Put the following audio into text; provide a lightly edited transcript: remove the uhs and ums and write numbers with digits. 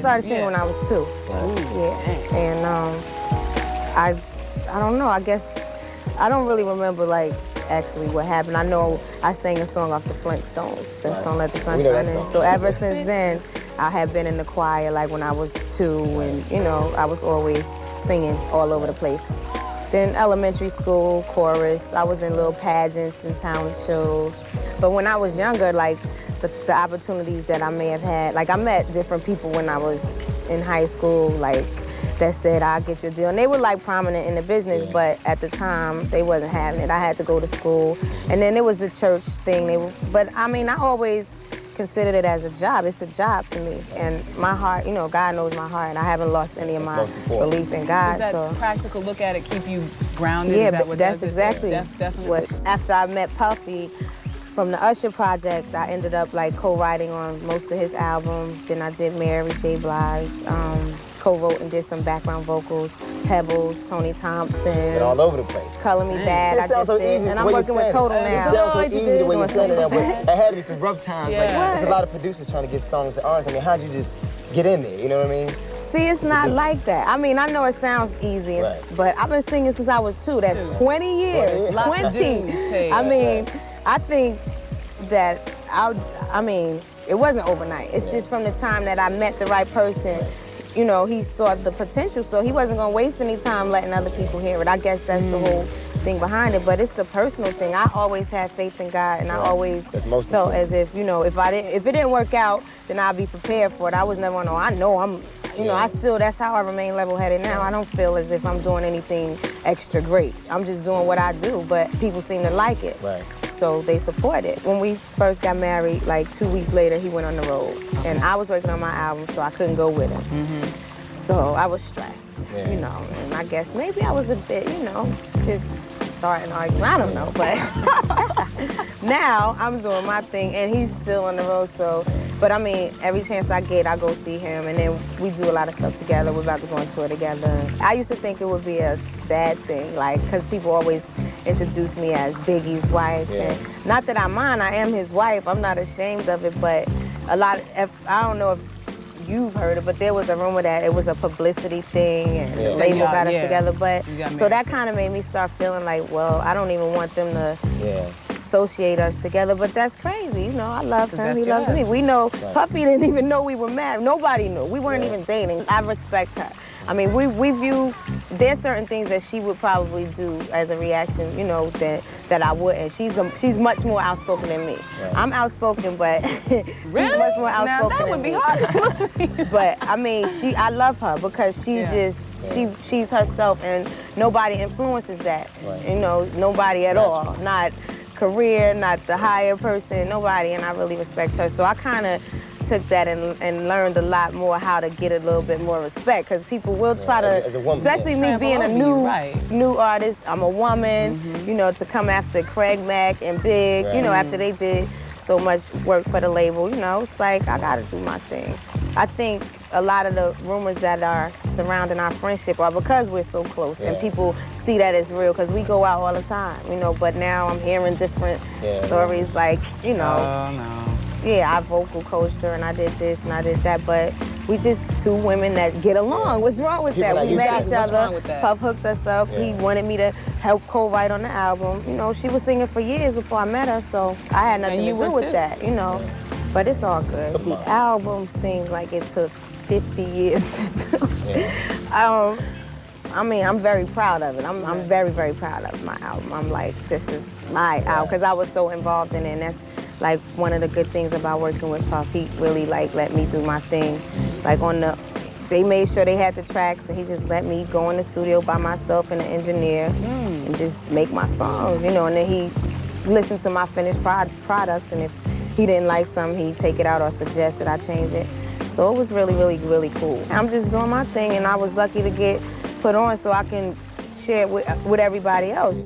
started singing when I was 2. Yeah, and I don't know. I guess I don't really remember like actually what happened. I know I sang a song off the Flintstones. That song, Let the Sun Shine In. So ever since then, I have been in the choir like when I was 2, and you know, I was always singing all over the place. Then elementary school, chorus. I was in little pageants and talent shows. But when I was younger, like the opportunities that I may have had, like I met different people when I was in high school, like that said, I'll get your deal. And they were like prominent in the business, but at the time, they wasn't having it. I had to go to school. And then there was the church thing. But I mean, I always considered it as a job. It's a job to me. And my heart, you know, God knows my heart, and I haven't lost any of my belief in God. Does that practical look at it keep you grounded? Yeah, Is that what that's does exactly definitely. what. After I met Puffy from the Usher project, I ended up like co-writing on most of his albums. Then I did Mary J. Blige, co-wrote and did some background vocals, Pebbles, Tony Thompson. And all over the place. Color Me Bad, I just did. And I'm working with Total now. It sounds so easy the way you're saying it now, but it had to be some rough times. Yeah. Like, there's a lot of producers trying to get songs that aren't. I mean, how'd you just get in there, you know what I mean? See, it's not like that. I mean, I know it sounds easy, but I've been singing since I was 2. That's 20 years. 20. I mean, I think that, I mean, it wasn't overnight. It's just from the time that I met the right person. You know, he saw the potential, so he wasn't gonna waste any time letting other people hear it. I guess that's the whole thing behind it, but it's the personal thing. I always had faith in God, and I always felt as if, you know, if it didn't work out, then I'd be prepared for it. I was never gonna, I know I'm, you know, that's how I remain level-headed now. I don't feel as if I'm doing anything extra great. I'm just doing what I do, but people seem to like it. Right. So they support it. When we first got married, like 2 weeks later, he went on the road. And I was working on my album, so I couldn't go with him. So I was stressed, you know, and I guess maybe I was a bit, you know, just starting arguing. I don't know, but now I'm doing my thing, and he's still on the road, so. But I mean, every chance I get, I go see him, and then we do a lot of stuff together. We're about to go on tour together. I used to think it would be a bad thing, like, because people always introduce me as Biggie's wife. And not that I mind, I am his wife. I'm not ashamed of it, but a lot of, I don't know if you've heard it, but there was a rumor that it was a publicity thing, and the label got us together. But so that kind of made me start feeling like, well, I don't even want them to associate us together, but that's crazy. You know, I love him, he loves me. We know, Puffy didn't even know we were married. Nobody knew. We weren't even dating. I respect her. I mean, we view, there's certain things that she would probably do as a reaction, you know, that I wouldn't. She's much more outspoken than me. I'm outspoken, but she's much more outspoken that would be hard. But I mean, I love her because she just, she's herself, and nobody influences that. You know, nobody at all. Not career, not the higher person, nobody, and I really respect her. So I kind of took that and learned a lot more how to get a little bit more respect, because people will try to, as a woman, especially me being a new artist, I'm a woman, you know, to come after Craig Mack and Big, you know, after they did so much work for the label, you know, it's like, I gotta do my thing. I think a lot of the rumors that are surrounding our friendship are because we're so close, and people see that as real, because we go out all the time, you know, but now I'm hearing different stories like, you know, I vocal coached her and I did this and I did that, but we just 2 women that get along. What's wrong with that? We met each other, Puff hooked us up, he wanted me to help co-write on the album. You know, she was singing for years before I met her, so I had nothing to do with that, you know. But it's all good. The album seems like it took 50 years to do. I mean, I'm very proud of it. I'm very, very proud of my album. I'm like, this is my album, because I was so involved in it, and that's like one of the good things about working with Puff. He really like let me do my thing. Like they made sure they had the tracks, and he just let me go in the studio by myself and the engineer and just make my songs, you know, and then he listened to my finished product, and if he didn't like something, he'd take it out or suggest that I change it. So it was really, really, really cool. I'm just doing my thing, and I was lucky to get put on so I can share it with everybody else.